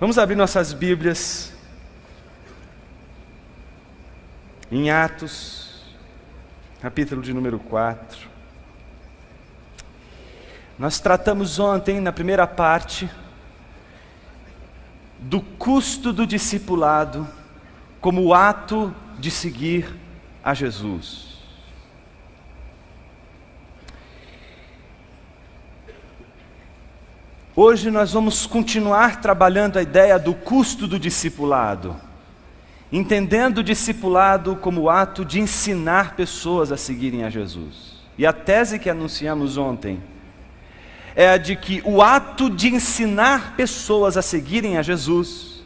Vamos abrir nossas Bíblias em Atos, capítulo de número 4. Nós tratamos ontem, na primeira parte, do custo do discipulado como o ato de seguir a Jesus. Hoje nós vamos continuar trabalhando a ideia do custo do discipulado, entendendo o discipulado como o ato de ensinar pessoas a seguirem a Jesus. E a tese que anunciamos ontem é a de que o ato de ensinar pessoas a seguirem a Jesus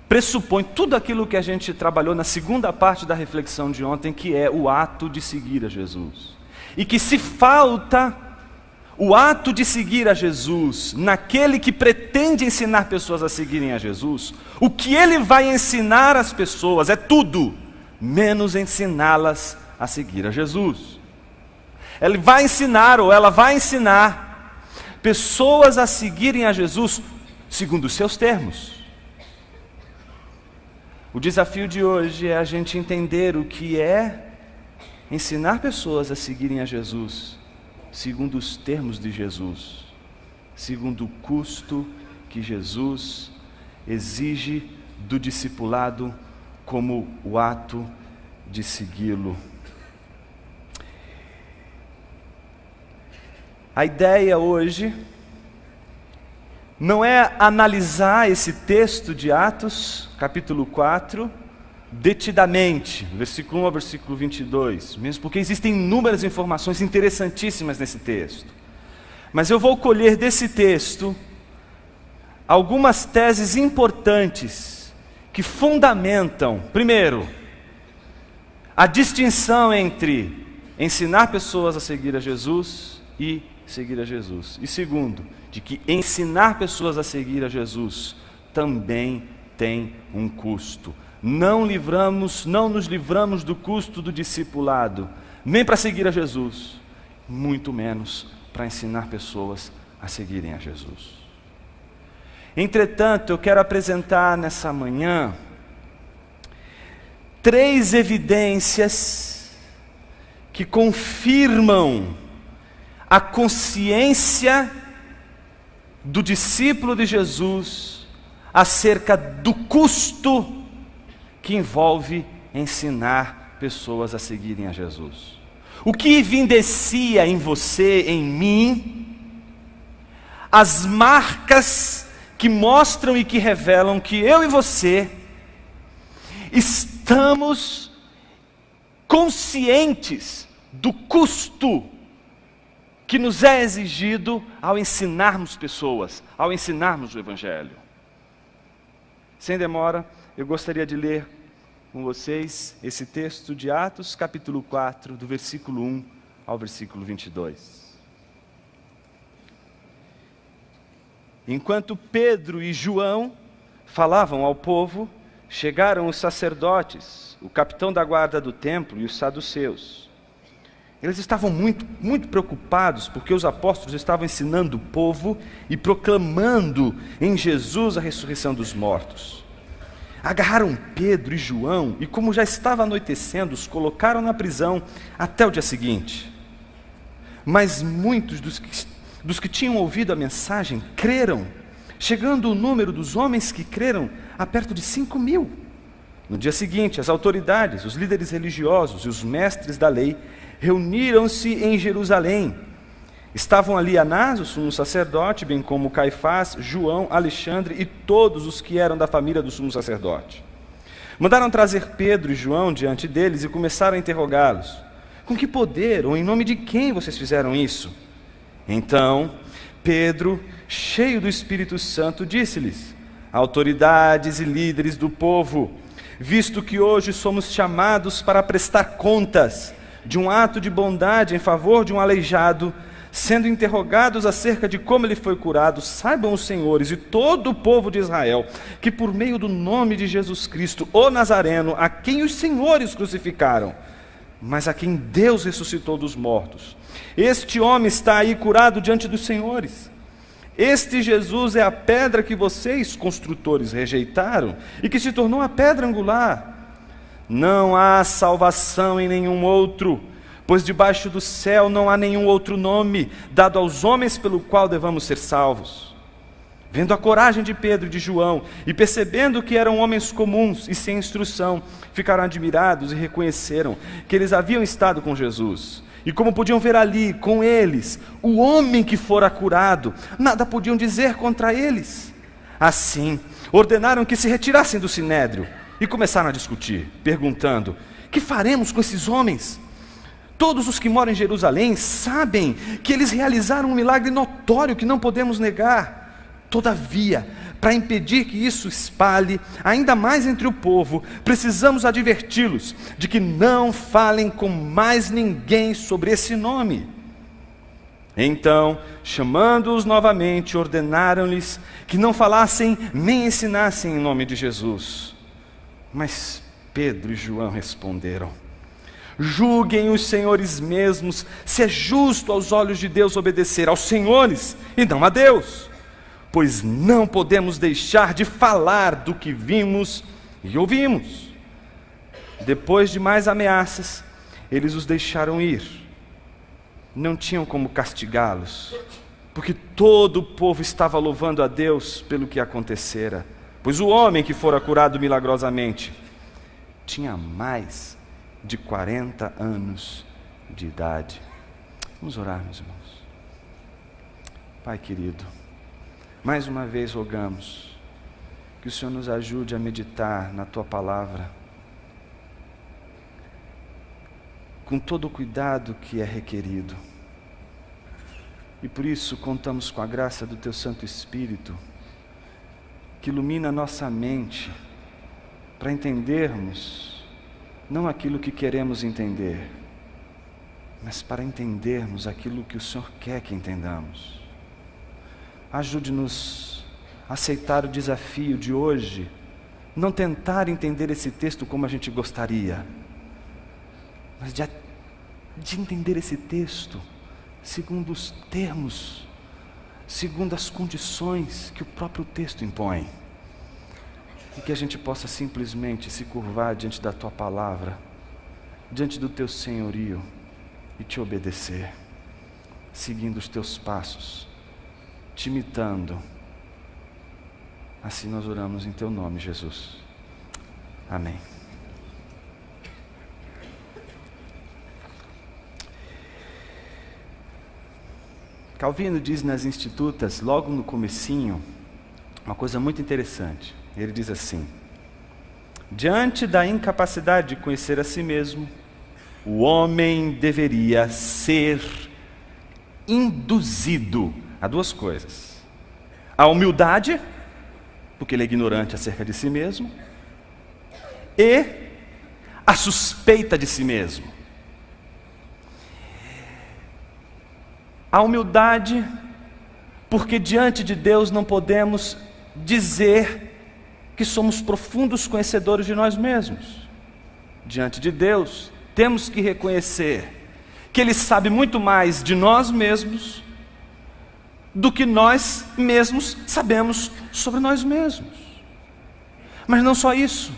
pressupõe tudo aquilo que a gente trabalhou na segunda parte da reflexão de ontem, que é o ato de seguir a Jesus. E que se falta o ato de seguir a Jesus naquele que pretende ensinar pessoas a seguirem a Jesus, o que ele vai ensinar às pessoas é tudo, menos ensiná-las a seguir a Jesus. Ele vai ensinar, ou ela vai ensinar pessoas a seguirem a Jesus segundo os seus termos. O desafio de hoje é a gente entender o que é ensinar pessoas a seguirem a Jesus segundo os termos de Jesus, segundo o custo que Jesus exige do discipulado como o ato de segui-lo. A ideia hoje não é analisar esse texto de Atos, capítulo 4, detidamente, versículo 1 ao versículo 22, mesmo porque existem inúmeras informações interessantíssimas nesse texto. Mas eu vou colher desse texto algumas teses importantes que fundamentam, primeiro, a distinção entre ensinar pessoas a seguir a Jesus e seguir a Jesus. E segundo, de que ensinar pessoas a seguir a Jesus também tem um custo. Não nos livramos do custo do discipulado, nem para seguir a Jesus, muito menos para ensinar pessoas a seguirem a Jesus. Entretanto, eu quero apresentar nessa manhã 3 evidências que confirmam a consciência do discípulo de Jesus acerca do custo que envolve ensinar pessoas a seguirem a Jesus. O que evidencia em você, em mim, as marcas que mostram e que revelam que eu e você estamos conscientes do custo que nos é exigido ao ensinarmos pessoas, ao ensinarmos o Evangelho. Sem demora, eu gostaria de ler com vocês esse texto de Atos, capítulo 4, do versículo 1 ao versículo 22. Enquanto Pedro e João falavam ao povo, chegaram os sacerdotes, o capitão da guarda do templo e os saduceus. Eles estavam muito preocupados porque os apóstolos estavam ensinando o povo e proclamando em Jesus a ressurreição dos mortos. Agarraram Pedro e João e, como já estava anoitecendo, os colocaram na prisão até o dia seguinte. Mas muitos dos que tinham ouvido a mensagem creram, chegando o número dos homens que creram a perto de 5.000. No dia seguinte, as autoridades, os líderes religiosos e os mestres da lei reuniram-se em Jerusalém. Estavam ali Anás, o sumo sacerdote, bem como Caifás, João, Alexandre e todos os que eram da família do sumo sacerdote. Mandaram trazer Pedro e João diante deles e começaram a interrogá-los. Com que poder ou em nome de quem vocês fizeram isso? Então, Pedro, cheio do Espírito Santo, disse-lhes: autoridades e líderes do povo, visto que hoje somos chamados para prestar contas de um ato de bondade em favor de um aleijado, sendo interrogados acerca de como ele foi curado, saibam os senhores e todo o povo de Israel, que por meio do nome de Jesus Cristo, o Nazareno, a quem os senhores crucificaram, mas a quem Deus ressuscitou dos mortos, este homem está aí curado diante dos senhores. Este Jesus é a pedra que vocês, construtores, rejeitaram e que se tornou a pedra angular. Não há salvação em nenhum outro, pois debaixo do céu não há nenhum outro nome dado aos homens pelo qual devamos ser salvos. Vendo a coragem de Pedro e de João, e percebendo que eram homens comuns e sem instrução, ficaram admirados e reconheceram que eles haviam estado com Jesus. E como podiam ver ali, com eles, o homem que fora curado, nada podiam dizer contra eles. Assim, ordenaram que se retirassem do sinédrio, e começaram a discutir, perguntando: que faremos com esses homens? Todos os que moram em Jerusalém sabem que eles realizaram um milagre notório que não podemos negar. Todavia, para impedir que isso espalhe ainda mais entre o povo, precisamos adverti-los de que não falem com mais ninguém sobre esse nome. Então, chamando-os novamente, ordenaram-lhes que não falassem nem ensinassem em nome de Jesus. Mas Pedro e João responderam: julguem os senhores mesmos, se é justo aos olhos de Deus obedecer aos senhores e não a Deus. Pois não podemos deixar de falar do que vimos e ouvimos. Depois de mais ameaças, eles os deixaram ir. Não tinham como castigá-los, porque todo o povo estava louvando a Deus pelo que acontecera. Pois o homem que fora curado milagrosamente tinha mais de 40 anos de idade. Vamos orar, meus irmãos. Pai querido, mais uma vez rogamos que o Senhor nos ajude a meditar na Tua palavra com todo o cuidado que é requerido. E por isso contamos com a graça do Teu Santo Espírito, que ilumina a nossa mente para entendermos não aquilo que queremos entender, mas para entendermos aquilo que o Senhor quer que entendamos. Ajude-nos a aceitar o desafio de hoje, não tentar entender esse texto como a gente gostaria, mas de entender esse texto segundo os termos, segundo as condições que o próprio texto impõe. E que a gente possa simplesmente se curvar diante da Tua palavra, diante do Teu senhorio e Te obedecer, seguindo os Teus passos, Te imitando. Assim nós oramos em Teu nome, Jesus. Amém. Calvino diz nas Institutas, logo no comecinho, uma coisa muito interessante. Ele diz assim: diante da incapacidade de conhecer a si mesmo, o homem deveria ser induzido a duas coisas: a humildade, porque ele é ignorante acerca de si mesmo, e a suspeita de si mesmo. A humildade, porque diante de Deus não podemos dizer que somos profundos conhecedores de nós mesmos. Diante de Deus, temos que reconhecer que Ele sabe muito mais de nós mesmos do que nós mesmos sabemos sobre nós mesmos. Mas não só isso.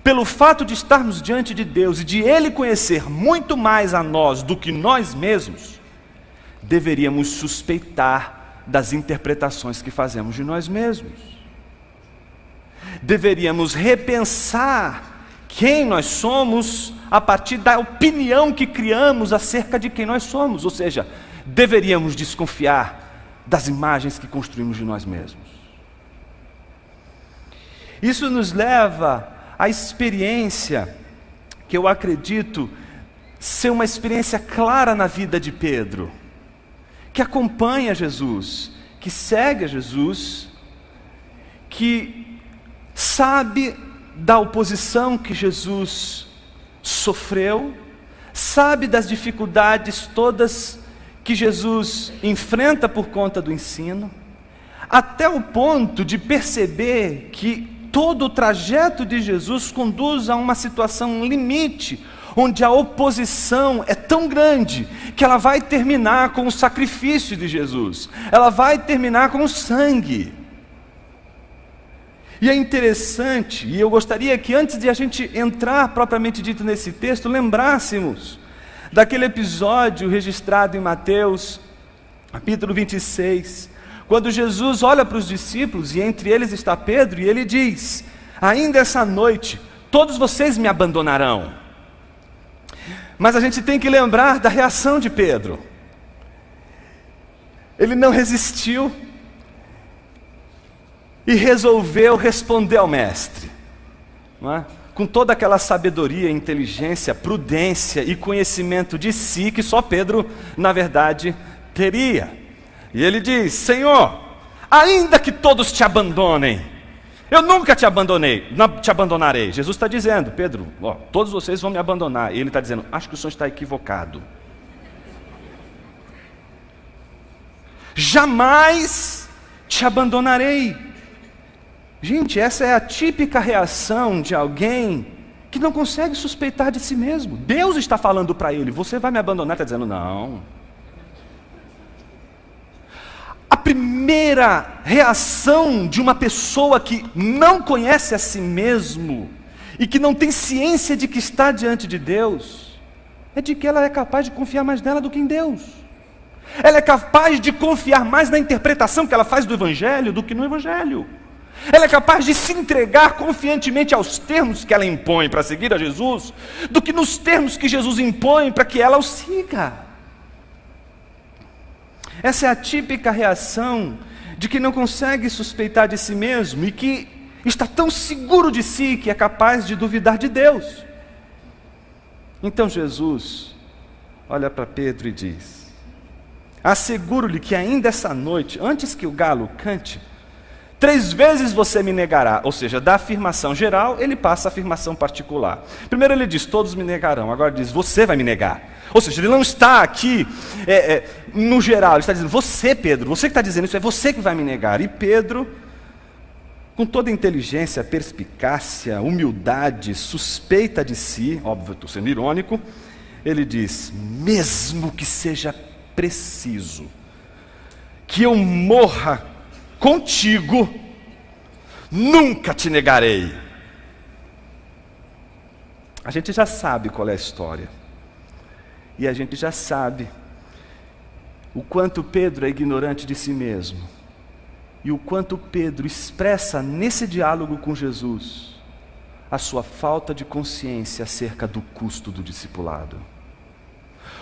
Pelo fato de estarmos diante de Deus e de Ele conhecer muito mais a nós do que nós mesmos, deveríamos suspeitar das interpretações que fazemos de nós mesmos. Deveríamos repensar quem nós somos a partir da opinião que criamos acerca de quem nós somos. Ou seja, deveríamos desconfiar das imagens que construímos de nós mesmos. Isso nos leva à experiência que eu acredito ser uma experiência clara na vida de Pedro, que acompanha Jesus, que segue a Jesus, que sabe da oposição que Jesus sofreu, sabe das dificuldades todas que Jesus enfrenta por conta do ensino, até o ponto de perceber que todo o trajeto de Jesus conduz a uma situação limite, onde a oposição é tão grande que ela vai terminar com o sacrifício de Jesus. Ela vai terminar com o sangue. E é interessante, e eu gostaria que antes de a gente entrar propriamente dito nesse texto, lembrássemos daquele episódio registrado em Mateus, capítulo 26, quando Jesus olha para os discípulos, e entre eles está Pedro, e ele diz: ainda essa noite, todos vocês me abandonarão. Mas a gente tem que lembrar da reação de Pedro. Ele não resistiu e resolveu responder ao mestre, não é? Com toda aquela sabedoria, inteligência, prudência e conhecimento de si que só Pedro, na verdade, teria. E ele diz: Senhor, ainda que todos te abandonem, eu nunca te abandonei, não te abandonarei. Jesus está dizendo: Pedro, todos vocês vão me abandonar. E ele está dizendo: acho que o senhor está equivocado. Jamais te abandonarei. Gente, essa é a típica reação de alguém que não consegue suspeitar de si mesmo. Deus está falando para ele: você vai me abandonar. Está dizendo: não. A primeira reação de uma pessoa que não conhece a si mesmo e que não tem ciência de que está diante de Deus é de que ela é capaz de confiar mais nela do que em Deus. Ela é capaz de confiar mais na interpretação que ela faz do Evangelho do que no Evangelho. Ela é capaz de se entregar confiantemente aos termos que ela impõe para seguir a Jesus, do que nos termos que Jesus impõe para que ela o siga. Essa é a típica reação de quem não consegue suspeitar de si mesmo e que está tão seguro de si que é capaz de duvidar de Deus. Então Jesus olha para Pedro e diz: asseguro-lhe que ainda essa noite, antes que o galo cante, 3 vezes você me negará. Ou seja, da afirmação geral, ele passa a afirmação particular. Primeiro ele diz: todos me negarão. Agora diz: você vai me negar. Ou seja, ele não está aqui no geral. Ele está dizendo: você, Pedro, você que está dizendo isso, é você que vai me negar. E Pedro, com toda inteligência, perspicácia, humildade, suspeita de si, óbvio, estou sendo irônico, ele diz: mesmo que seja preciso que eu morra contigo, nunca te negarei. A gente já sabe qual é a história. E a gente já sabe o quanto Pedro é ignorante de si mesmo. E o quanto Pedro expressa nesse diálogo com Jesus a sua falta de consciência acerca do custo do discipulado.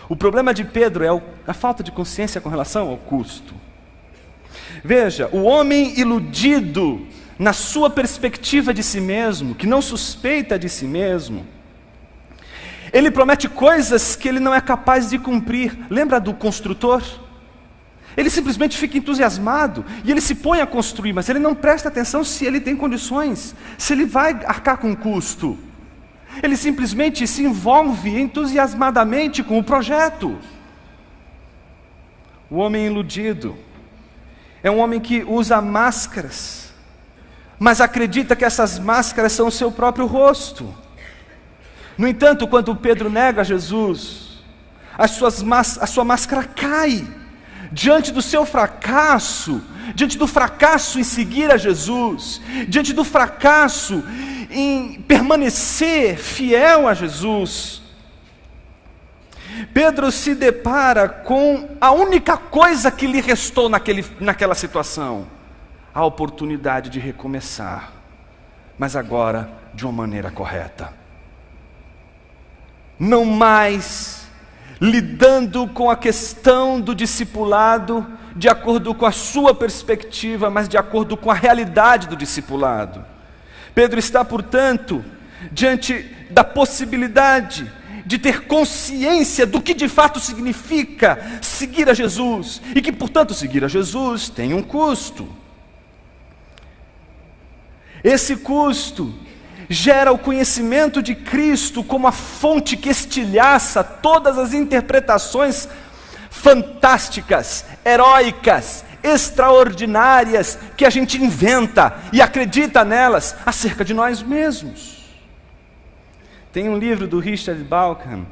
O problema de Pedro é a falta de consciência com relação ao custo. Veja, o homem iludido na sua perspectiva de si mesmo, que não suspeita de si mesmo, ele promete coisas que ele não é capaz de cumprir. Lembra do construtor? Ele simplesmente fica entusiasmado e ele se põe a construir, mas ele não presta atenção se ele tem condições, se ele vai arcar com custo. Ele simplesmente se envolve entusiasmadamente com o projeto. O homem iludido é um homem que usa máscaras, mas acredita que essas máscaras são o seu próprio rosto. No entanto, quando Pedro nega Jesus, a sua máscara cai. Diante do seu fracasso, diante do fracasso em seguir a Jesus, diante do fracasso em permanecer fiel a Jesus, Pedro se depara com a única coisa que lhe restou naquela situação: a oportunidade de recomeçar, mas agora de uma maneira correta. Não mais lidando com a questão do discipulado de acordo com a sua perspectiva, mas de acordo com a realidade do discipulado. Pedro está, portanto, diante da possibilidade de ter consciência do que de fato significa seguir a Jesus, e que, portanto, seguir a Jesus tem um custo. Esse custo gera o conhecimento de Cristo como a fonte que estilhaça todas as interpretações fantásticas, heróicas, extraordinárias que a gente inventa e acredita nelas acerca de nós mesmos. Tem um livro do Richard Bauckham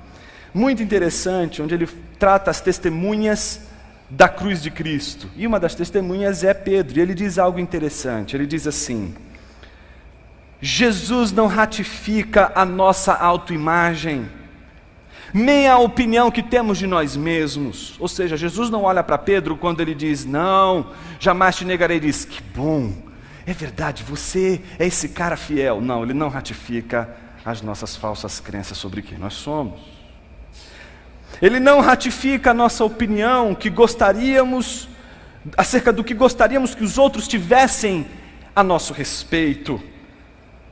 muito interessante, onde ele trata as testemunhas da cruz de Cristo. E uma das testemunhas é Pedro, e ele diz algo interessante. Ele diz assim: Jesus não ratifica a nossa autoimagem, nem a opinião que temos de nós mesmos. Ou seja, Jesus não olha para Pedro quando ele diz: não, jamais te negarei. Ele diz: que bom, é verdade, você é esse cara fiel. Não, ele não ratifica as nossas falsas crenças sobre quem nós somos. Ele não ratifica a nossa opinião que gostaríamos, acerca do que gostaríamos que os outros tivessem a nosso respeito.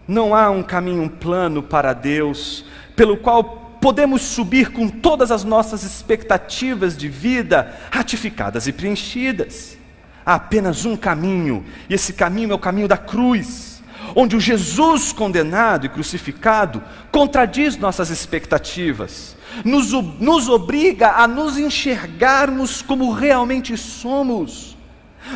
Não há um caminho plano para Deus, pelo qual podemos subir com todas as nossas expectativas de vida ratificadas e preenchidas. Há apenas um caminho, e esse caminho é o caminho da cruz, onde o Jesus condenado e crucificado contradiz nossas expectativas, nos obriga a nos enxergarmos como realmente somos,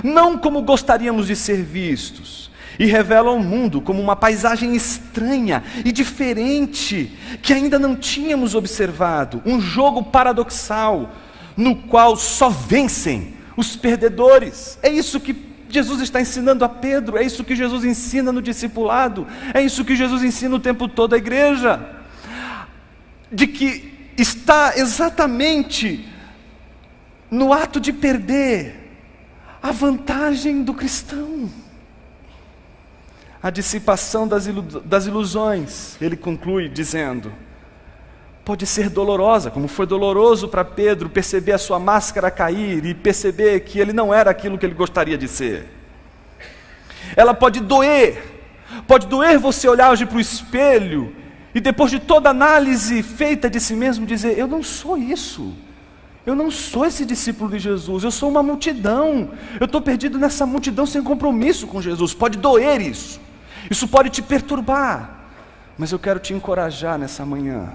não como gostaríamos de ser vistos, e revela ao mundo como uma paisagem estranha e diferente, que ainda não tínhamos observado, um jogo paradoxal, no qual só vencem os perdedores. É isso que Jesus está ensinando a Pedro, é isso que Jesus ensina no discipulado, é isso que Jesus ensina o tempo todo à igreja, de que está exatamente no ato de perder a vantagem do cristão. A dissipação das ilusões, ele conclui dizendo, pode ser dolorosa, como foi doloroso para Pedro perceber a sua máscara cair e perceber que ele não era aquilo que ele gostaria de ser. Ela pode doer você olhar hoje para o espelho e depois de toda análise feita de si mesmo dizer: eu não sou isso, eu não sou esse discípulo de Jesus, eu sou uma multidão, eu estou perdido nessa multidão sem compromisso com Jesus. Pode doer isso pode te perturbar, mas eu quero te encorajar nessa manhã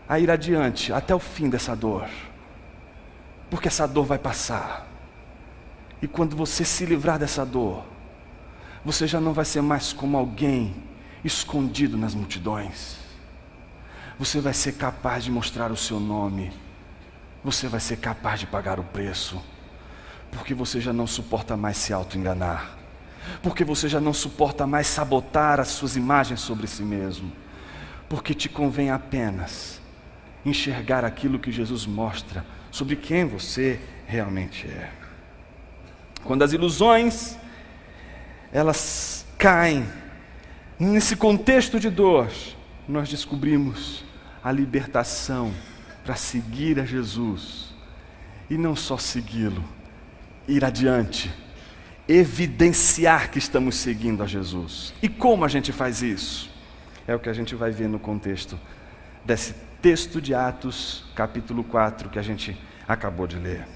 a ir adiante até o fim dessa dor, porque essa dor vai passar, e quando você se livrar dessa dor, você já não vai ser mais como alguém escondido nas multidões. Você vai ser capaz de mostrar o seu nome, você vai ser capaz de pagar o preço, porque você já não suporta mais se auto-enganar, porque você já não suporta mais sabotar as suas imagens sobre si mesmo, porque te convém apenas enxergar aquilo que Jesus mostra sobre quem você realmente é. Quando as ilusões, elas caem nesse contexto de dor, nós descobrimos a libertação para seguir a Jesus, e não só segui-lo, ir adiante, evidenciar que estamos seguindo a Jesus. E como a gente faz isso? É o que a gente vai ver no contexto desse texto de Atos, capítulo 4, que a gente acabou de ler.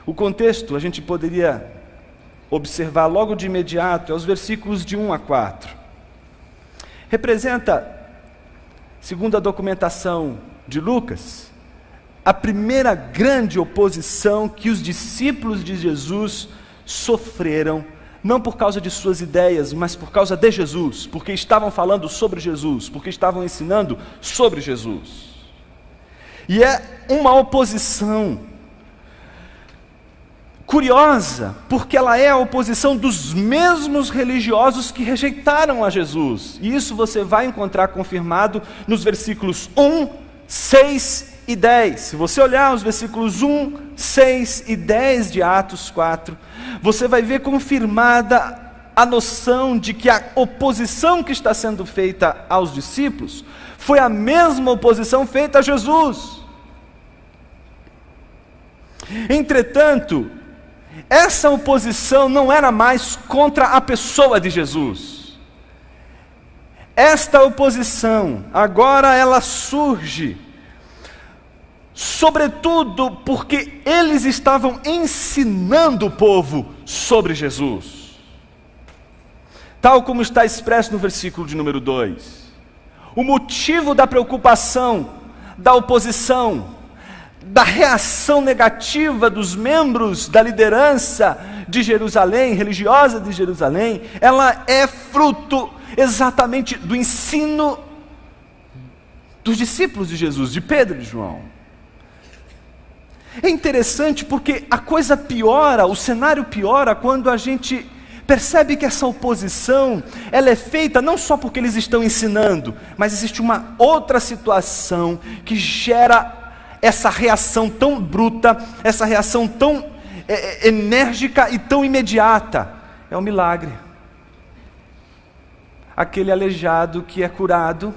O contexto a gente poderia observar logo de imediato, é os versículos de 1 a 4. Representa, segundo a documentação de Lucas, a primeira grande oposição que os discípulos de Jesus sofreram, não por causa de suas ideias, mas por causa de Jesus, porque estavam falando sobre Jesus, porque estavam ensinando sobre Jesus. E é uma oposição curiosa, porque ela é a oposição dos mesmos religiosos que rejeitaram a Jesus. E isso você vai encontrar confirmado nos versículos 1, 6 e 10. Se você olhar os versículos 1, 6 e 10 de Atos 4, você vai ver confirmada a noção de que a oposição que está sendo feita aos discípulos foi a mesma oposição feita a Jesus. Entretanto, essa oposição não era mais contra a pessoa de Jesus. Esta oposição, agora ela surge, sobretudo porque eles estavam ensinando o povo sobre Jesus. Tal como está expresso no versículo de número 2. O motivo da preocupação, da oposição, da reação negativa dos membros da liderança de Jerusalém, religiosa de Jerusalém, ela é fruto exatamente do ensino dos discípulos de Jesus, de Pedro e João. É interessante porque a coisa piora, o cenário piora quando a gente percebe que essa oposição, ela é feita não só porque eles estão ensinando, mas existe uma outra situação que gera essa reação tão bruta, essa reação tão enérgica e tão imediata. É um milagre. Aquele aleijado que é curado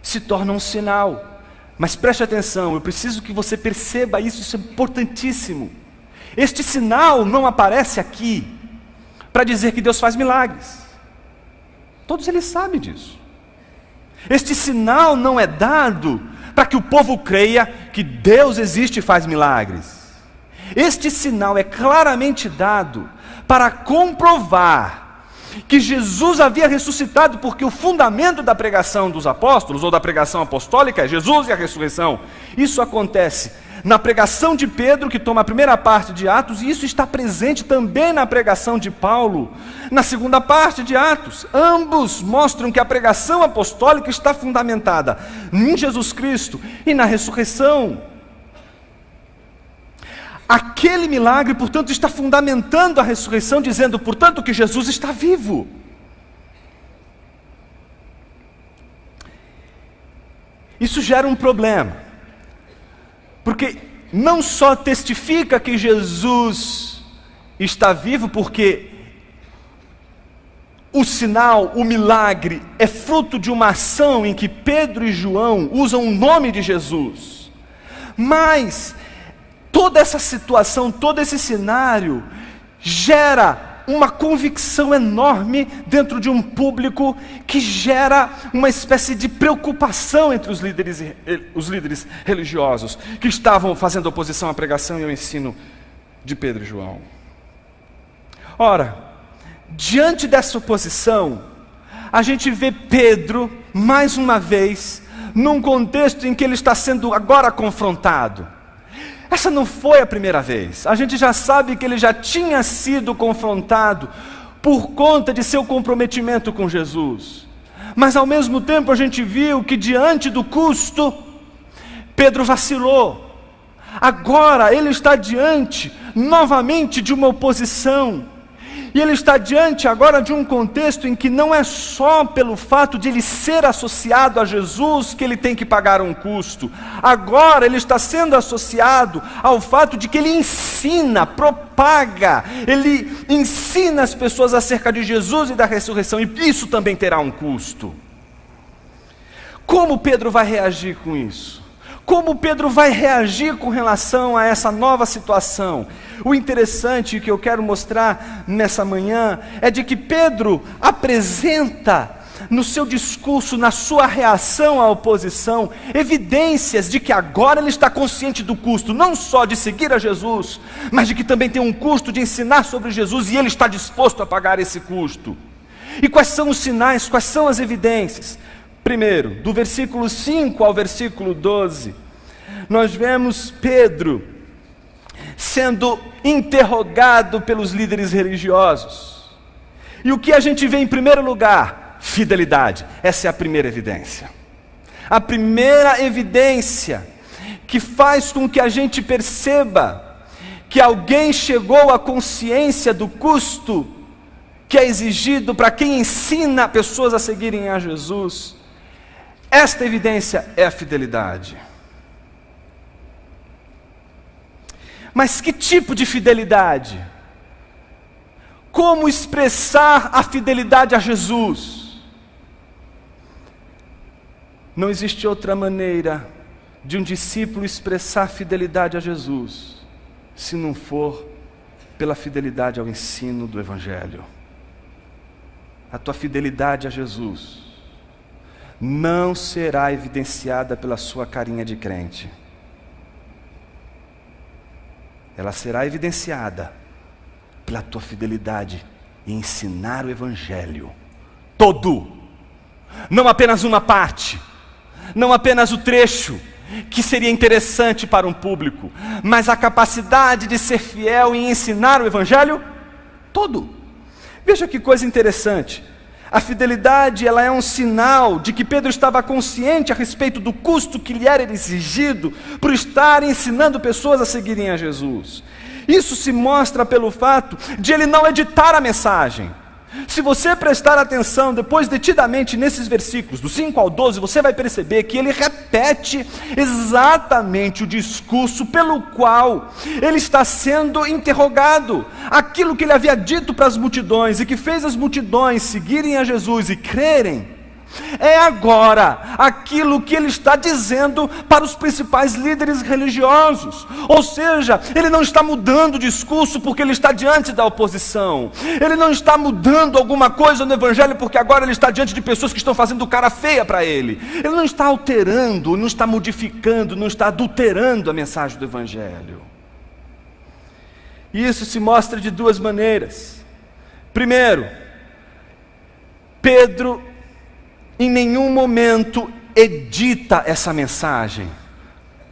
se torna um sinal. Mas preste atenção, eu preciso que você perceba isso, isso é importantíssimo. Este sinal não aparece aqui para dizer que Deus faz milagres. Todos eles sabem disso. Este sinal não é dado para que o povo creia que Deus existe e faz milagres. Este sinal é claramente dado para comprovar que Jesus havia ressuscitado, porque o fundamento da pregação dos apóstolos, ou da pregação apostólica, é Jesus e a ressurreição. Isso acontece na pregação de Pedro, que toma a primeira parte de Atos, e isso está presente também na pregação de Paulo, na segunda parte de Atos. Ambos mostram que a pregação apostólica está fundamentada em Jesus Cristo e na ressurreição. Aquele milagre, portanto, está fundamentando a ressurreição, dizendo, portanto, que Jesus está vivo. Isso gera um problema, porque não só testifica que Jesus está vivo, porque o sinal, o milagre, é fruto de uma ação em que Pedro e João usam o nome de Jesus, mas toda essa situação, todo esse cenário gera uma convicção enorme dentro de um público, que gera uma espécie de preocupação entre os líderes religiosos que estavam fazendo oposição à pregação e ao ensino de Pedro e João. Ora, diante dessa oposição, a gente vê Pedro, mais uma vez, num contexto em que ele está sendo agora confrontado. Essa não foi a primeira vez. A gente já sabe que ele já tinha sido confrontado por conta de seu comprometimento com Jesus. Mas ao mesmo tempo a gente viu que diante do custo, Pedro vacilou. Agora ele está diante novamente de uma oposição. E ele está diante agora de um contexto em que não é só pelo fato de ele ser associado a Jesus que ele tem que pagar um custo. Agora ele está sendo associado ao fato de que ele ensina, propaga, ele ensina as pessoas acerca de Jesus e da ressurreição, e isso também terá um custo. Como Pedro vai reagir com isso? Como Pedro vai reagir com relação a essa nova situação? O interessante que eu quero mostrar nessa manhã é de que Pedro apresenta no seu discurso, na sua reação à oposição, evidências de que agora ele está consciente do custo, não só de seguir a Jesus, mas de que também tem um custo de ensinar sobre Jesus, e ele está disposto a pagar esse custo. E quais são os sinais, quais são as evidências? Primeiro, do versículo 5 ao versículo 12, nós vemos Pedro sendo interrogado pelos líderes religiosos. E o que a gente vê em primeiro lugar? Fidelidade. Essa é a primeira evidência. A primeira evidência que faz com que a gente perceba que alguém chegou à consciência do custo que é exigido para quem ensina pessoas a seguirem a Jesus. Esta evidência é a fidelidade. Mas que tipo de fidelidade? Como expressar a fidelidade a Jesus? Não existe outra maneira de um discípulo expressar fidelidade a Jesus, se não for pela fidelidade ao ensino do Evangelho. A tua fidelidade a Jesus não será evidenciada pela sua carinha de crente. Ela será evidenciada pela tua fidelidade em ensinar o Evangelho todo, não apenas uma parte, não apenas o trecho que seria interessante para um público, mas a capacidade de ser fiel em ensinar o Evangelho todo. Veja que coisa interessante. A fidelidade, ela é um sinal de que Pedro estava consciente a respeito do custo que lhe era exigido por estar ensinando pessoas a seguirem a Jesus. Isso se mostra pelo fato de ele não editar a mensagem. Se você prestar atenção depois detidamente nesses versículos, do 5 ao 12, você vai perceber que ele repete exatamente o discurso pelo qual ele está sendo interrogado. Aquilo que ele havia dito para as multidões e que fez as multidões seguirem a Jesus e crerem, é agora aquilo que ele está dizendo para os principais líderes religiosos. Ou seja, ele não está mudando o discurso porque ele está diante da oposição. Ele não está mudando alguma coisa no evangelho porque agora ele está diante de pessoas que estão fazendo cara feia para ele. Ele não está alterando, não está modificando, não está adulterando a mensagem do evangelho. E isso se mostra de duas maneiras. Primeiro, Pedro em nenhum momento edita essa mensagem.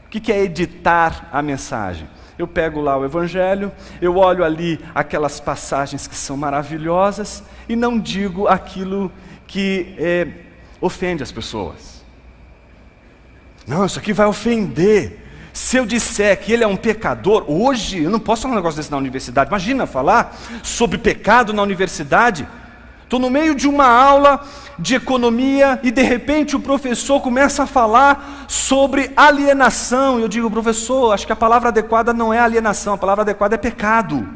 O que é editar a mensagem? Eu pego lá o evangelho, eu olho ali aquelas passagens que são maravilhosas e não digo aquilo que ofende as pessoas. Não, isso aqui vai ofender. Se eu disser que ele é um pecador, hoje eu não posso falar um negócio desse na universidade. Imagina falar sobre pecado na universidade. Estou no meio de uma aula de economia e de repente o professor começa a falar sobre alienação. E eu digo, professor, acho que a palavra adequada não é alienação, a palavra adequada é pecado.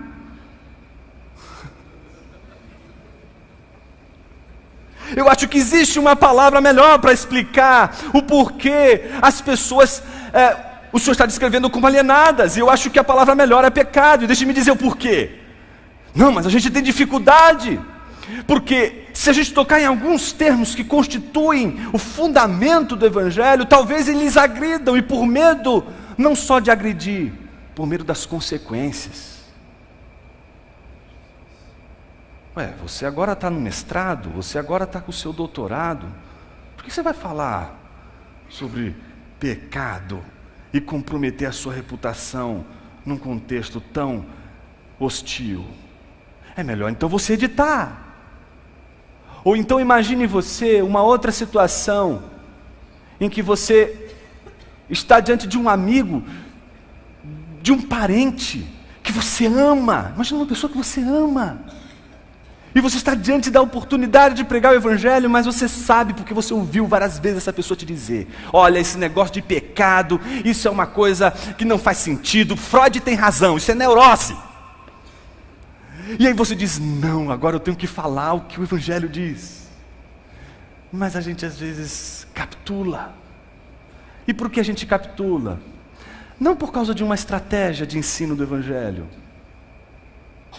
Eu acho que existe uma palavra melhor para explicar o porquê as pessoas, o senhor está descrevendo como alienadas, e eu acho que a palavra melhor é pecado, e deixe-me dizer o porquê. Não, mas a gente tem dificuldade. Porque se a gente tocar em alguns termos que constituem o fundamento do evangelho, talvez eles agridam, e por medo não só de agredir, por medo das consequências. Você agora está no mestrado, você agora está com o seu doutorado, por que você vai falar sobre pecado e comprometer a sua reputação num contexto tão hostil? É melhor então você editar. Ou então imagine você uma outra situação em que você está diante de um amigo, de um parente que você ama. Imagina uma pessoa que você ama. E você está diante da oportunidade de pregar o evangelho, mas você sabe, porque você ouviu várias vezes essa pessoa te dizer: olha, esse negócio de pecado, isso é uma coisa que não faz sentido, Freud tem razão, isso é neurose. E aí você diz, não, agora eu tenho que falar o que o evangelho diz. Mas a gente às vezes capitula. E por que a gente capitula? Não por causa de uma estratégia de ensino do evangelho.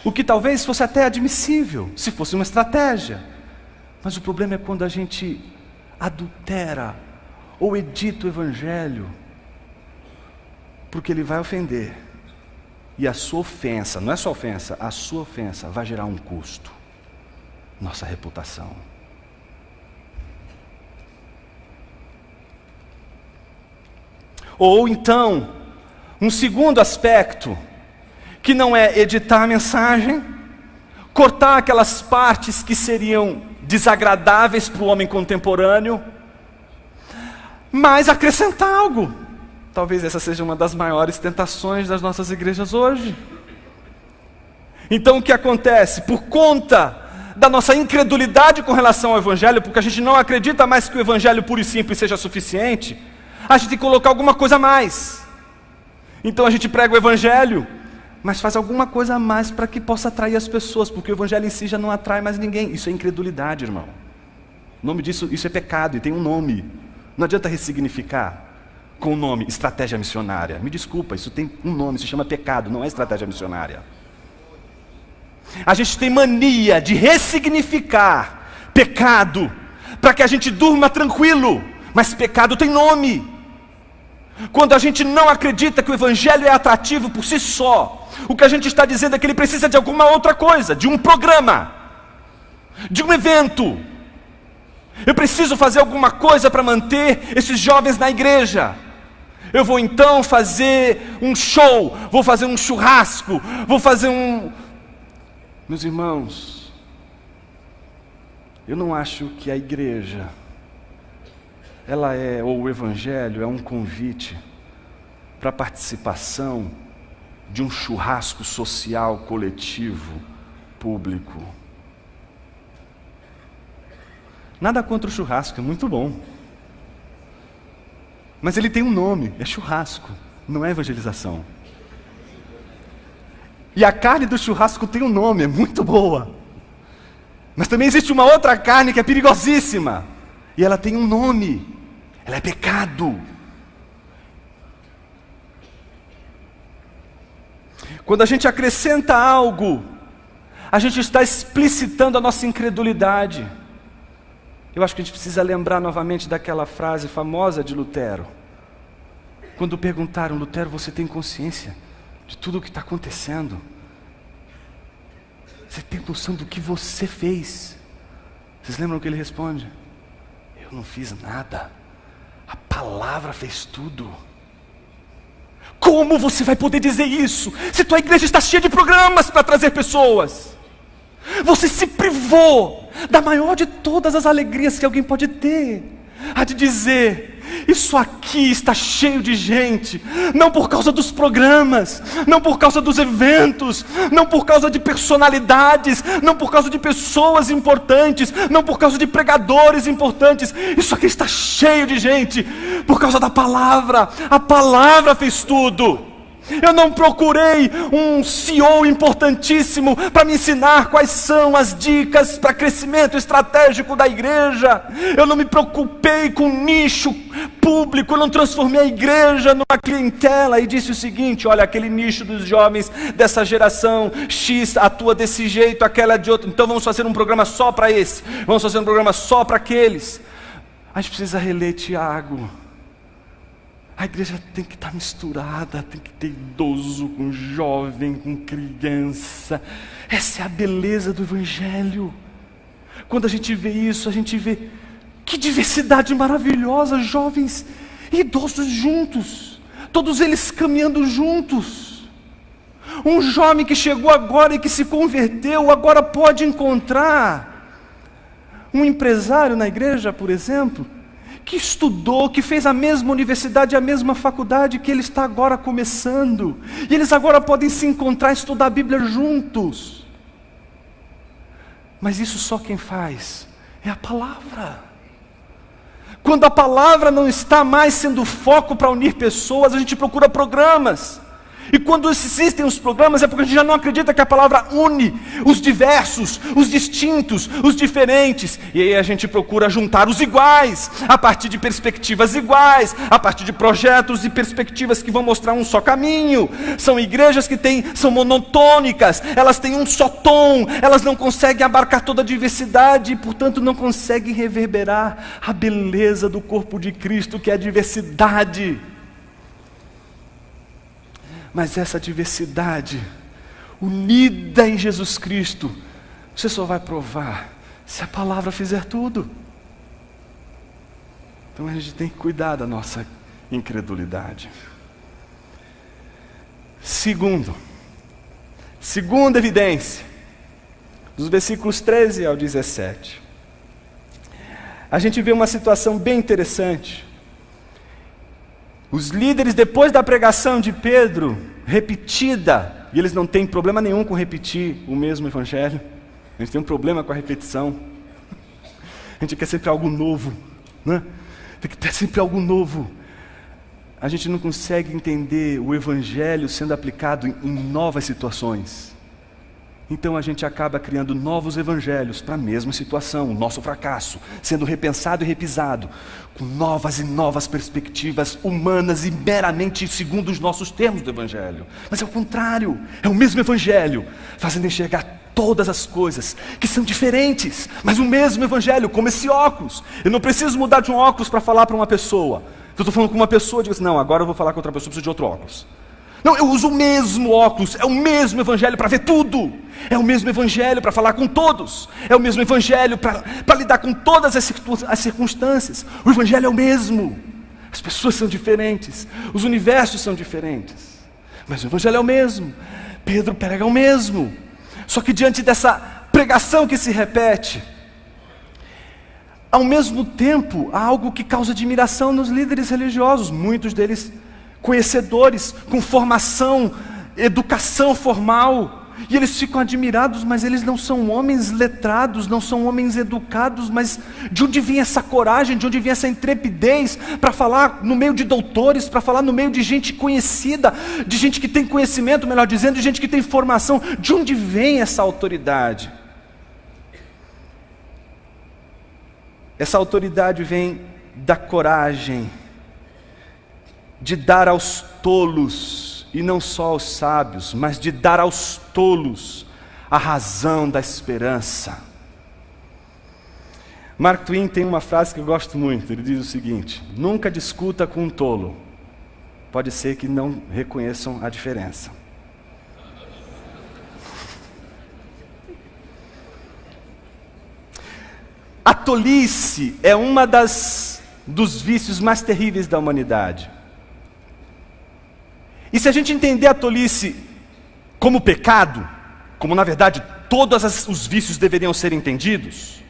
O que talvez fosse até admissível, se fosse uma estratégia. Mas o problema é quando a gente adultera ou edita o evangelho, porque ele vai ofender. E a sua ofensa, não é só ofensa, a sua ofensa vai gerar um custo. Nossa reputação. Ou então, um segundo aspecto, que não é editar a mensagem, cortar aquelas partes que seriam desagradáveis para o homem contemporâneo, mas acrescentar algo. Talvez essa seja uma das maiores tentações das nossas igrejas hoje. Então o que acontece? Por conta da nossa incredulidade com relação ao evangelho, porque a gente não acredita mais que o evangelho puro e simples seja suficiente, a gente tem que colocar alguma coisa a mais. Então a gente prega o evangelho, mas faz alguma coisa a mais para que possa atrair as pessoas, porque o evangelho em si já não atrai mais ninguém. Isso é incredulidade, irmão. O nome disso, isso é pecado e tem um nome. Não adianta ressignificar com o nome estratégia missionária. Me desculpa, isso tem um nome, se chama pecado, não é estratégia missionária. A gente tem mania de ressignificar pecado para que a gente durma tranquilo, mas pecado tem nome. Quando a gente não acredita que o evangelho é atrativo por si só, o que a gente está dizendo é que ele precisa de alguma outra coisa, de um programa, de um evento. Eu preciso fazer alguma coisa para manter esses jovens na igreja. Eu vou então fazer um show, vou fazer um churrasco, vou fazer um... Meus irmãos, Eu não acho que a igreja, ou o evangelho, é um convite para a participação de um churrasco social, coletivo, público. Nada contra o churrasco, é muito bom. Mas ele tem um nome, é churrasco, não é evangelização. E a carne do churrasco tem um nome, é muito boa. Mas também existe uma outra carne que é perigosíssima. E ela tem um nome, ela é pecado. Quando a gente acrescenta algo, a gente está explicitando a nossa incredulidade. Eu acho que a gente precisa lembrar novamente daquela frase famosa de Lutero. Quando perguntaram, Lutero, você tem consciência de tudo o que está acontecendo? Você tem noção do que você fez? Vocês lembram o que ele responde? Eu não fiz nada. A palavra fez tudo. Como você vai poder dizer isso, se tua igreja está cheia de programas para trazer pessoas? Você se privou da maior de todas as alegrias que alguém pode ter, a de dizer, isso aqui está cheio de gente, não por causa dos programas, não por causa dos eventos, não por causa de personalidades, não por causa de pessoas importantes, não por causa de pregadores importantes, isso aqui está cheio de gente, por causa da palavra, a palavra fez tudo. Eu não procurei um CEO importantíssimo para me ensinar quais são as dicas para crescimento estratégico da igreja. Eu não me preocupei com nicho público, eu não transformei a igreja numa clientela e disse o seguinte, olha, aquele nicho dos jovens dessa geração X atua desse jeito, aquela de outro, então vamos fazer um programa só para esse, vamos fazer um programa só para aqueles. A gente precisa reler Tiago. A igreja tem que estar misturada, tem que ter idoso com jovem, com criança. Essa é a beleza do evangelho. Quando a gente vê isso, a gente vê que diversidade maravilhosa, jovens e idosos juntos, todos eles caminhando juntos. Um jovem que chegou agora e que se converteu, agora pode encontrar um empresário na igreja, por exemplo, que estudou, que fez a mesma universidade, a mesma faculdade que ele está agora começando. E eles agora podem se encontrar e estudar a Bíblia juntos. Mas isso só quem faz é a palavra. Quando a palavra não está mais sendo foco para unir pessoas, a gente procura programas. E quando existem os programas é porque a gente já não acredita que a palavra une os diversos, os distintos, os diferentes. E aí a gente procura juntar os iguais, a partir de perspectivas iguais, a partir de projetos e perspectivas que vão mostrar um só caminho. São igrejas que são monotônicas, elas têm um só tom, elas não conseguem abarcar toda a diversidade e, portanto, não conseguem reverberar a beleza do corpo de Cristo, que é a diversidade. Mas essa diversidade, unida em Jesus Cristo, você só vai provar se a palavra fizer tudo. Então a gente tem que cuidar da nossa incredulidade. Segunda evidência, dos versículos 13 ao 17. A gente vê uma situação bem interessante. Os líderes, depois da pregação de Pedro, repetida, e eles não têm problema nenhum com repetir o mesmo evangelho, a gente tem um problema com a repetição, a gente quer sempre algo novo, né? Tem que ter sempre algo novo. A gente não consegue entender o evangelho sendo aplicado em novas situações. Então a gente acaba criando novos evangelhos para a mesma situação, o nosso fracasso, sendo repensado e repisado, com novas e novas perspectivas humanas e meramente segundo os nossos termos do evangelho. Mas é o contrário, é o mesmo evangelho, fazendo enxergar todas as coisas que são diferentes, mas o mesmo evangelho, como esse óculos. Eu não preciso mudar de um óculos para falar para uma pessoa. Eu estou falando com uma pessoa e digo assim, não, agora eu vou falar com outra pessoa, preciso de outro óculos. Não, eu uso o mesmo óculos, é o mesmo evangelho para ver tudo, é o mesmo evangelho para falar com todos, é o mesmo evangelho para lidar com todas as circunstâncias. O evangelho é o mesmo, as pessoas são diferentes, os universos são diferentes, mas o evangelho é o mesmo. Pedro prega o mesmo, só que diante dessa pregação que se repete, Ao mesmo tempo, há algo que causa admiração nos líderes religiosos, muitos deles conhecedores, com formação, educação formal, e eles ficam admirados, mas eles não são homens letrados, não são homens educados. Mas de onde vem essa coragem, de onde vem essa intrepidez para falar no meio de doutores, para falar no meio de gente conhecida, de gente que tem conhecimento, melhor dizendo, de gente que tem formação? De onde vem essa autoridade? Essa autoridade vem da coragem de dar aos tolos, e não só aos sábios, mas de dar aos tolos a razão da esperança. Mark Twain tem uma frase que eu gosto muito. Ele diz o seguinte: nunca discuta com um tolo, pode ser que não reconheçam a diferença. A tolice é uma dos vícios mais terríveis da humanidade. E se a gente entender a tolice como pecado, como na verdade todos os vícios deveriam ser entendidos,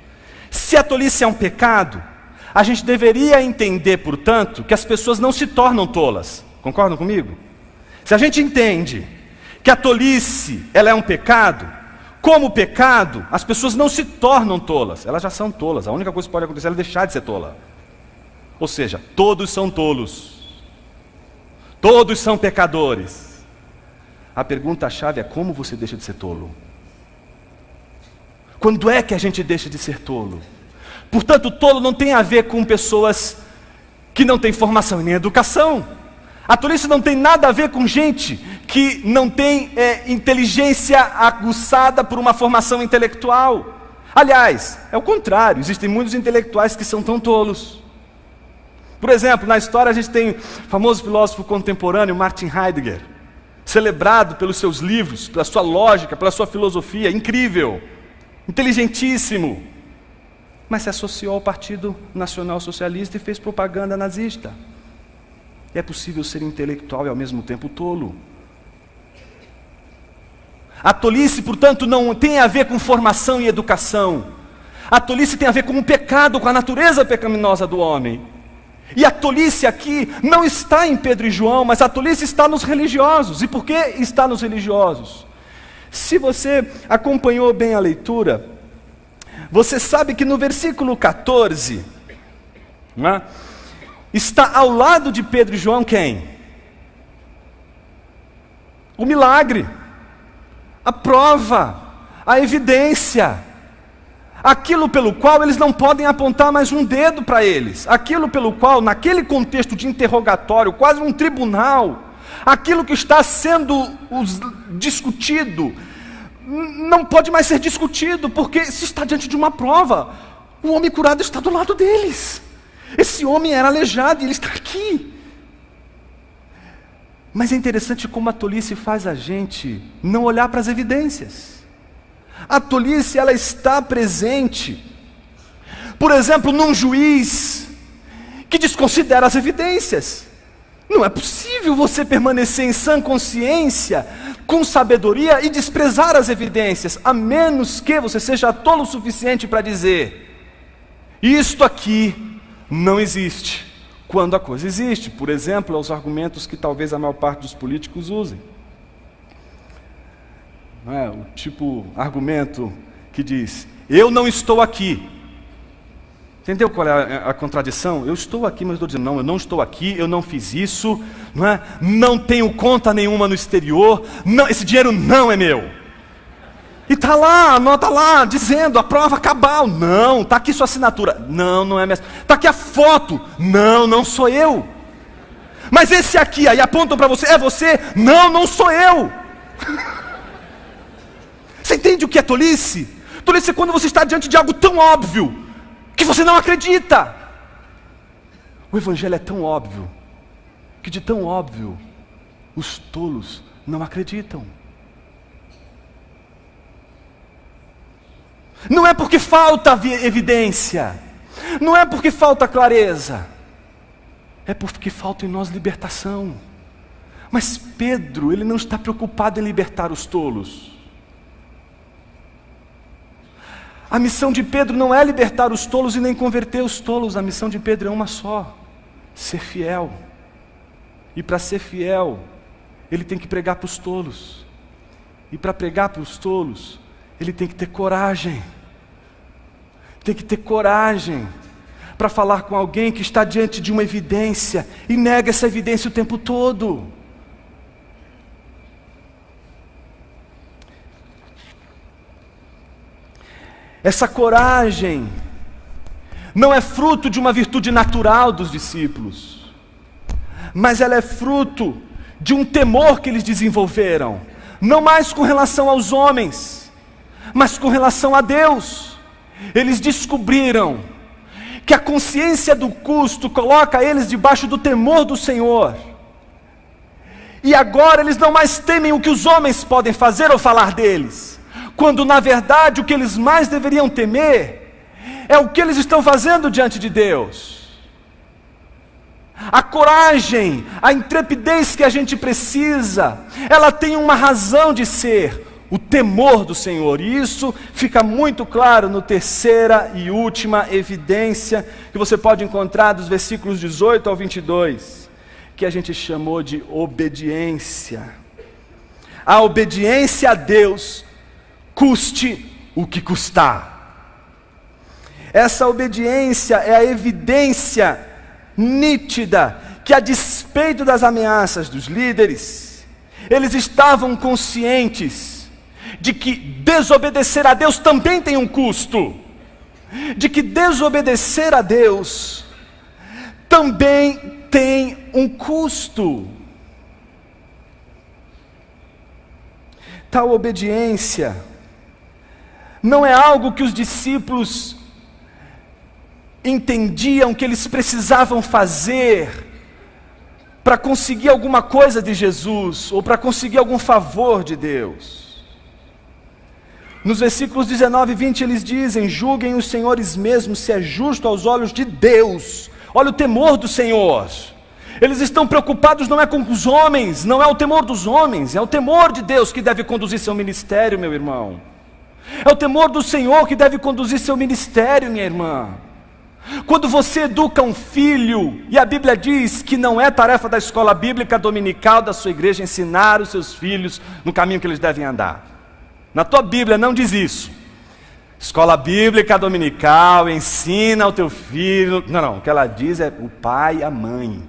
se a tolice é um pecado, a gente deveria entender, portanto, que as pessoas não se tornam tolas. Concordam comigo? Se a gente entende que a tolice ela é um pecado, como pecado, as pessoas não se tornam tolas, elas já são tolas. A única coisa que pode acontecer é ela deixar de ser tola. Ou seja, todos são tolos. Todos são pecadores. A pergunta-chave é: como você deixa de ser tolo? Quando é que a gente deixa de ser tolo? Portanto, tolo não tem a ver com pessoas que não têm formação e nem educação. A tolice não tem nada a ver com gente que não tem inteligência aguçada por uma formação intelectual. Aliás, é o contrário, existem muitos intelectuais que são tão tolos. Por exemplo, na história a gente tem o famoso filósofo contemporâneo Martin Heidegger, celebrado pelos seus livros, pela sua lógica, pela sua filosofia, incrível, inteligentíssimo, mas se associou ao Partido Nacional Socialista e fez propaganda nazista. É possível ser intelectual e ao mesmo tempo tolo. A tolice, portanto, não tem a ver com formação e educação. A tolice tem a ver com o pecado, com a natureza pecaminosa do homem. E a tolice aqui não está em Pedro e João, mas a tolice está nos religiosos. E por que está nos religiosos? Se você acompanhou bem a leitura, você sabe que no versículo 14, né, está ao lado de Pedro e João quem? O milagre, a prova, a evidência. Aquilo pelo qual eles não podem apontar mais um dedo para eles. Aquilo pelo qual, naquele contexto de interrogatório, quase um tribunal, aquilo que está sendo discutido, não pode mais ser discutido, porque se está diante de uma prova, o homem curado está do lado deles. Esse homem era aleijado e ele está aqui. Mas é interessante como a tolice faz a gente não olhar para as evidências. A tolice, ela está presente, por exemplo, num juiz que desconsidera as evidências. Não é possível você permanecer em sã consciência, com sabedoria e desprezar as evidências, a menos que você seja tolo o suficiente para dizer: isto aqui não existe, quando a coisa existe. Por exemplo, os argumentos que talvez a maior parte dos políticos usem. Não é? O tipo argumento que diz: eu não estou aqui. Entendeu qual é a contradição? Eu estou aqui, mas estou dizendo: não, eu não estou aqui, eu não fiz isso, não é? Não tenho conta nenhuma no exterior, não, esse dinheiro não é meu. E está lá, anota lá, dizendo, a prova cabal. Não, está aqui sua assinatura. Não, não é minha. Está aqui a foto. Não, não sou eu. Mas esse aqui, aí apontam para você: é você? Não, não sou eu. Você entende o que é tolice? Tolice é quando você está diante de algo tão óbvio que você não acredita. O evangelho é tão óbvio que de tão óbvio os tolos não acreditam. Não é porque falta evidência, não é porque falta clareza, é porque falta em nós libertação. Mas Pedro, ele não está preocupado em libertar os tolos. A missão de Pedro não é libertar os tolos e nem converter os tolos. A missão de Pedro é uma só: ser fiel. E para ser fiel, ele tem que pregar para os tolos. E para pregar para os tolos, ele tem que ter coragem. Tem que ter coragem para falar com alguém que está diante de uma evidência e nega essa evidência o tempo todo. Essa coragem não é fruto de uma virtude natural dos discípulos, mas ela é fruto de um temor que eles desenvolveram, não mais com relação aos homens, mas com relação a Deus. Eles descobriram que a consciência do custo coloca eles debaixo do temor do Senhor, e agora eles não mais temem o que os homens podem fazer ou falar deles, quando na verdade o que eles mais deveriam temer é o que eles estão fazendo diante de Deus. A coragem, a intrepidez que a gente precisa, ela tem uma razão de ser: o temor do Senhor. E isso fica muito claro no terceira e última evidência que você pode encontrar dos versículos 18 ao 22, que a gente chamou de obediência. A obediência a Deus, custe o que custar. Essa obediência é a evidência nítida que, a despeito das ameaças dos líderes, eles estavam conscientes de que desobedecer a Deus também tem um custo, de que desobedecer a Deus também tem um custo. Tal obediência não é algo que os discípulos entendiam que eles precisavam fazer para conseguir alguma coisa de Jesus, ou para conseguir algum favor de Deus. Nos versículos 19 e 20 eles dizem: julguem os senhores mesmos se é justo aos olhos de Deus. Olha o temor do Senhor. Eles estão preocupados não é com os homens, não é o temor dos homens, é o temor de Deus que deve conduzir seu ministério, meu irmão. É o temor do Senhor que deve conduzir seu ministério, minha irmã. Quando você educa um filho, e a Bíblia diz que não é tarefa da escola bíblica dominical da sua igreja ensinar os seus filhos no caminho que eles devem andar. Na tua Bíblia não diz isso. Escola bíblica dominical ensina ao teu filho. Não, o que ela diz é o pai e a mãe.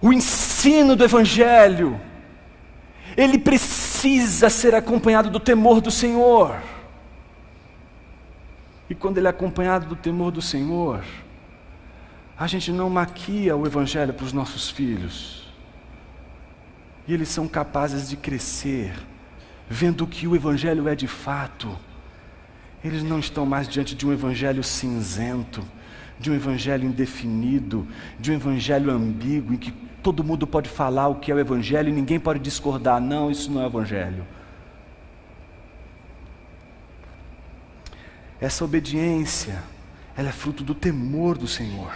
O ensino do Evangelho, ele precisa ser acompanhado do temor do Senhor. E quando ele é acompanhado do temor do Senhor, a gente não maquia o Evangelho para os nossos filhos. E eles são capazes de crescer, vendo o que o Evangelho é de fato. Eles não estão mais diante de um Evangelho cinzento, de um Evangelho indefinido, de um Evangelho ambíguo, em que todo mundo pode falar o que é o Evangelho e ninguém pode discordar. Não, isso não é Evangelho. Essa obediência, ela é fruto do temor do Senhor.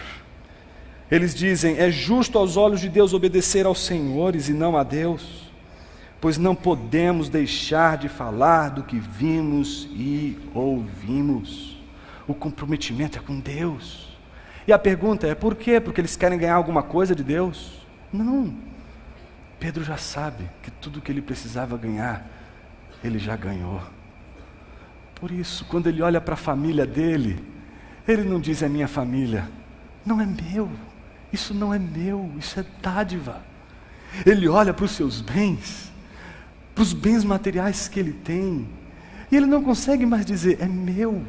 Eles dizem: é justo aos olhos de Deus obedecer aos senhores e não a Deus, pois não podemos deixar de falar do que vimos e ouvimos. O comprometimento é com Deus. E a pergunta é: por quê? Porque eles querem ganhar alguma coisa de Deus? Não. Pedro já sabe que tudo que ele precisava ganhar, ele já ganhou. Por isso, quando ele olha para a família dele, ele não diz: é minha família. Não é meu. Isso não é meu. Isso é dádiva. Ele olha para os seus bens, para os bens materiais que ele tem, e ele não consegue mais dizer: é meu.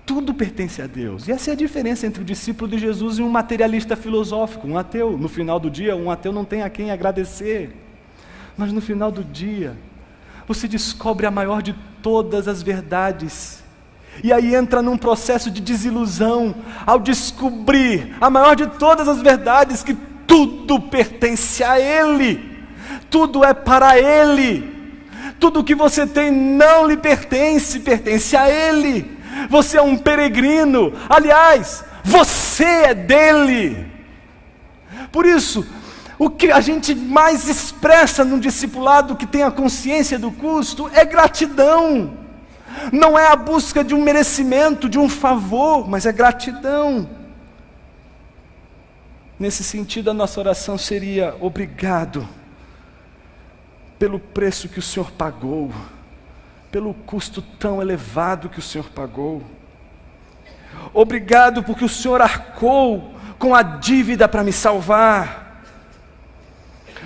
Tudo pertence a Deus. E essa é a diferença entre o discípulo de Jesus e um materialista filosófico, um ateu. No final do dia, um ateu não tem a quem agradecer. Mas no final do dia, você descobre a maior de todas as verdades. E aí entra num processo de desilusão, ao descobrir a maior de todas as verdades, que tudo pertence a Ele. Tudo é para Ele. Tudo que você tem não lhe pertence, pertence a Ele. Você é um peregrino, aliás, você é dele. Por isso, o que a gente mais expressa num discipulado que tem a consciência do custo é gratidão. Não é a busca de um merecimento, de um favor, mas é gratidão. Nesse sentido, a nossa oração seria: obrigado pelo preço que o Senhor pagou, pelo custo tão elevado que o Senhor pagou. Obrigado porque o Senhor arcou com a dívida para me salvar.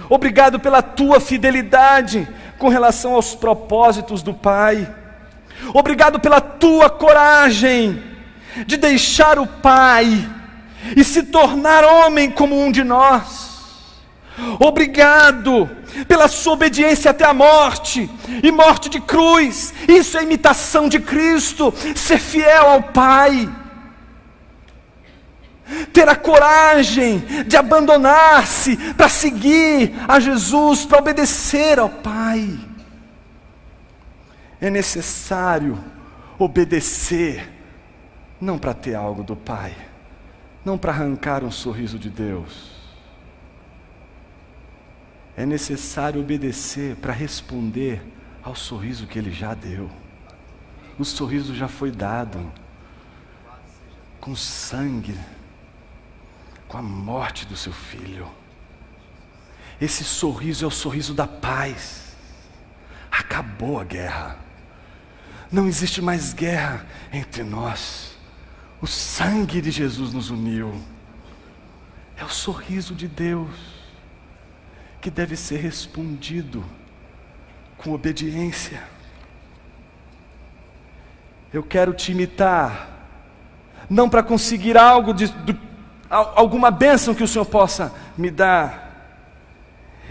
Obrigado pela tua fidelidade com relação aos propósitos do Pai. Obrigado pela tua coragem de deixar o Pai e se tornar homem como um de nós. Obrigado pela sua obediência até a morte, e morte de cruz. Isso é imitação de Cristo, ser fiel ao Pai. Ter a coragem de abandonar-se para seguir a Jesus, para obedecer ao Pai. É necessário obedecer, não para ter algo do Pai, não para arrancar um sorriso de Deus. É necessário obedecer para responder ao sorriso que Ele já deu. O sorriso já foi dado, com sangue, com a morte do seu Filho. Esse sorriso é o sorriso da paz. Acabou a guerra. Não existe mais guerra entre nós. O sangue de Jesus nos uniu. É o sorriso de Deus que deve ser respondido com obediência. Eu quero te imitar, não para conseguir algo, alguma bênção que o Senhor possa me dar.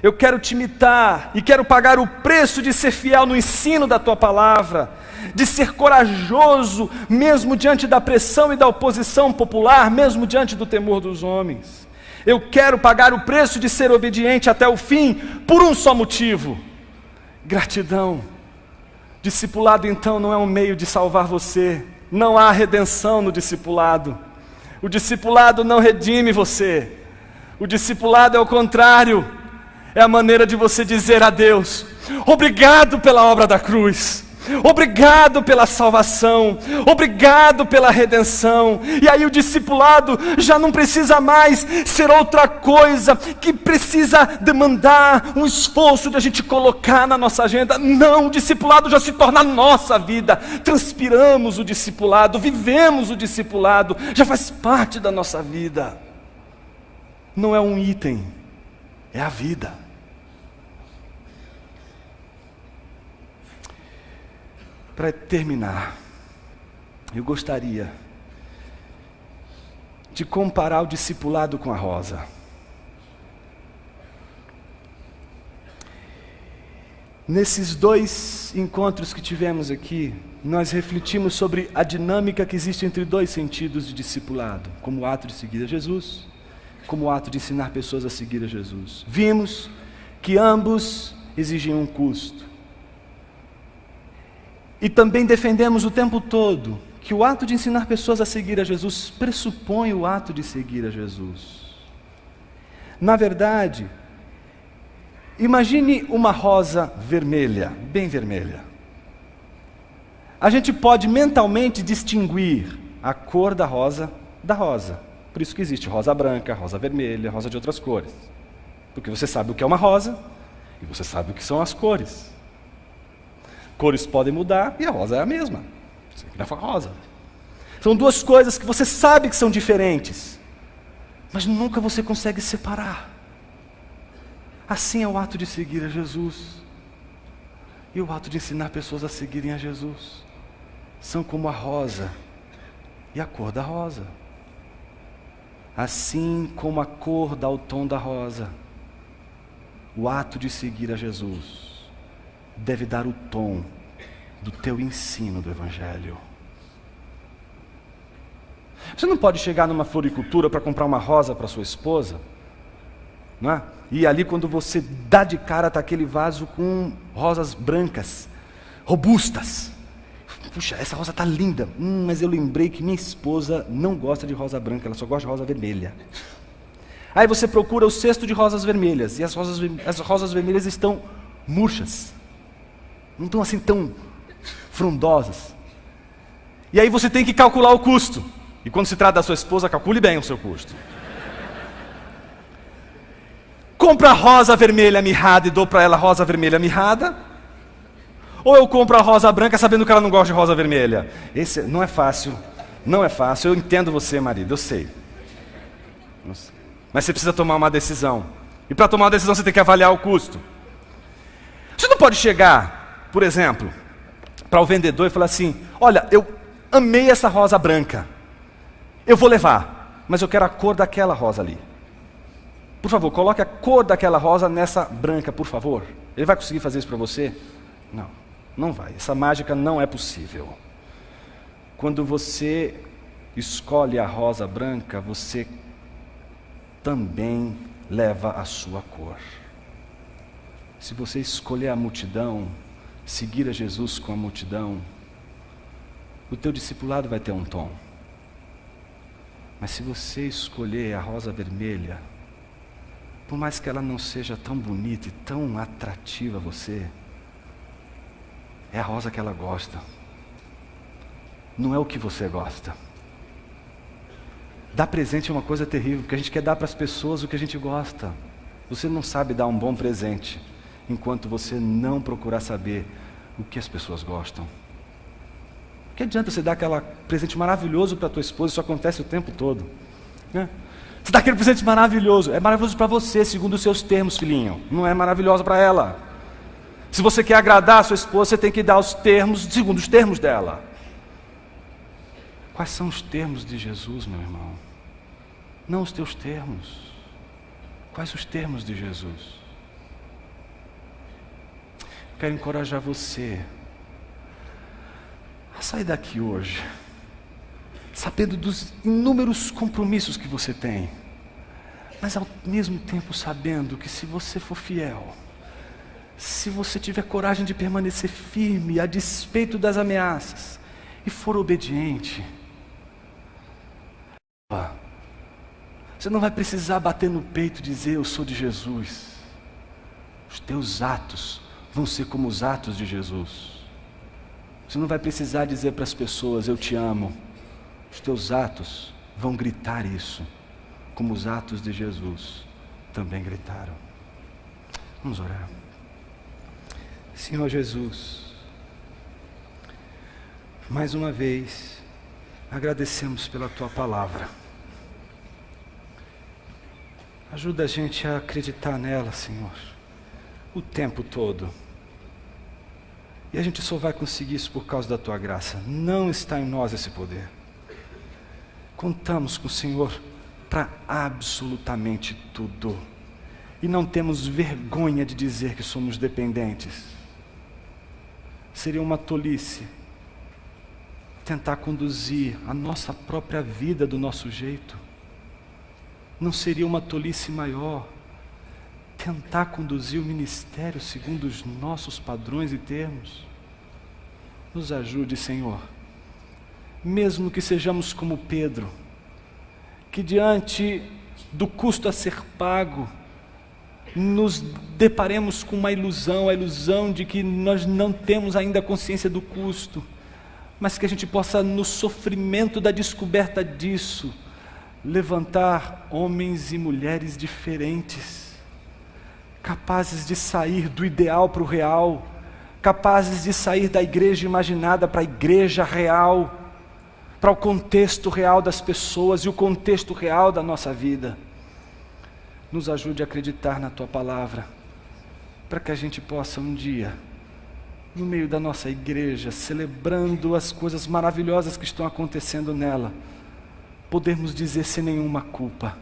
Eu quero te imitar e quero pagar o preço de ser fiel no ensino da tua palavra, de ser corajoso mesmo diante da pressão e da oposição popular, mesmo diante do temor dos homens. Eu quero pagar o preço de ser obediente até o fim, por um só motivo: gratidão. Discipulado, então, não é um meio de salvar você. Não há redenção no discipulado. O discipulado não redime você. O discipulado é o contrário. É a maneira de você dizer a Deus: obrigado pela obra da cruz. Obrigado pela salvação, obrigado pela redenção. E aí o discipulado já não precisa mais ser outra coisa que precisa demandar um esforço de a gente colocar na nossa agenda. Não, o discipulado já se torna a nossa vida. Transpiramos o discipulado, vivemos o discipulado, já faz parte da nossa vida. Não é um item, é a vida. Para terminar, eu gostaria de comparar o discipulado com a rosa. Nesses dois encontros que tivemos aqui, nós refletimos sobre a dinâmica que existe entre dois sentidos de discipulado, como o ato de seguir a Jesus, como o ato de ensinar pessoas a seguir a Jesus. Vimos que ambos exigem um custo. E também defendemos o tempo todo que o ato de ensinar pessoas a seguir a Jesus pressupõe o ato de seguir a Jesus. Na verdade, imagine uma rosa vermelha, bem vermelha. A gente pode mentalmente distinguir a cor da rosa. Por isso que existe rosa branca, rosa vermelha, rosa de outras cores. Porque você sabe o que é uma rosa e você sabe o que são as cores. Cores podem mudar e a rosa é a mesma. Sempre é rosa. São duas coisas que você sabe que são diferentes, mas nunca você consegue separar. Assim é o ato de seguir a Jesus e o ato de ensinar pessoas a seguirem a Jesus. São como a rosa e a cor da rosa. Assim como a cor dá o tom da rosa, o ato de seguir a Jesus deve dar o tom do teu ensino do Evangelho. Você não pode chegar numa floricultura para comprar uma rosa para sua esposa, não é? E ali quando você dá de cara está aquele vaso com rosas brancas, robustas. Puxa, essa rosa está linda, mas eu lembrei que minha esposa não gosta de rosa branca, ela só gosta de rosa vermelha. Aí você procura o cesto de rosas vermelhas, e as rosas vermelhas estão murchas. Não estão assim tão frondosas. E aí você tem que calcular o custo. E quando se trata da sua esposa, calcule bem o seu custo. Compra rosa vermelha mirrada e dou para ela rosa vermelha mirrada? Ou eu compro a rosa branca sabendo que ela não gosta de rosa vermelha? Esse não é fácil. Não é fácil. Eu entendo você, marido, eu sei. Mas você precisa tomar uma decisão. E para tomar uma decisão você tem que avaliar o custo. Você não pode chegar, por exemplo, para o vendedor e falar assim: olha, eu amei essa rosa branca. Eu vou levar, mas eu quero a cor daquela rosa ali. Por favor, coloque a cor daquela rosa nessa branca, por favor. Ele vai conseguir fazer isso para você? Não, não vai. Essa mágica não é possível. Quando você escolhe a rosa branca, você também leva a sua cor. Se você escolher a multidão, seguir a Jesus com a multidão, o teu discipulado vai ter um tom. Mas se você escolher a rosa vermelha, por mais que ela não seja tão bonita e tão atrativa a você, é a rosa que ela gosta. Não é o que você gosta. Dar presente é uma coisa terrível, porque a gente quer dar para as pessoas o que a gente gosta. Você não sabe dar um bom presente enquanto você não procurar saber o que as pessoas gostam. Que adianta você dar aquele presente maravilhoso para a tua esposa? Isso acontece o tempo todo, né? Você dá aquele presente maravilhoso. É maravilhoso para você, segundo os seus termos, filhinho. Não é maravilhoso para ela. Se você quer agradar a sua esposa, você tem que dar os termos segundo os termos dela. Quais são os termos de Jesus, meu irmão? Não os teus termos. Quais os termos de Jesus? Quero encorajar você a sair daqui hoje, sabendo dos inúmeros compromissos que você tem, mas ao mesmo tempo sabendo que se você for fiel, se você tiver coragem de permanecer firme a despeito das ameaças e for obediente, você não vai precisar bater no peito e dizer: eu sou de Jesus. Os teus atos vão ser como os atos de Jesus. Você não vai precisar dizer para as pessoas: eu te amo. Os teus atos vão gritar isso, como os atos de Jesus também gritaram. Vamos orar. Senhor Jesus, mais uma vez agradecemos pela Tua palavra. Ajuda a gente a acreditar nela, Senhor, o tempo todo. E a gente só vai conseguir isso por causa da Tua graça. Não está em nós esse poder. Contamos com o Senhor para absolutamente tudo. E não temos vergonha de dizer que somos dependentes. Seria uma tolice tentar conduzir a nossa própria vida do nosso jeito. Não seria uma tolice maior tentar conduzir o ministério segundo os nossos padrões e termos? Nos ajude, Senhor. Mesmo que sejamos como Pedro, que diante do custo a ser pago, nos deparemos com uma ilusão, a ilusão de que nós não temos ainda consciência do custo, mas que a gente possa, no sofrimento da descoberta disso, levantar homens e mulheres diferentes, capazes de sair do ideal para o real, capazes de sair da igreja imaginada para a igreja real, para o contexto real das pessoas e o contexto real da nossa vida. Nos ajude a acreditar na Tua palavra, para que a gente possa um dia, no meio da nossa igreja, celebrando as coisas maravilhosas que estão acontecendo nela, podermos dizer sem nenhuma culpa: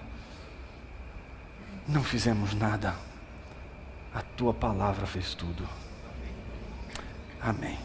não fizemos nada, a Tua palavra fez tudo. Amém.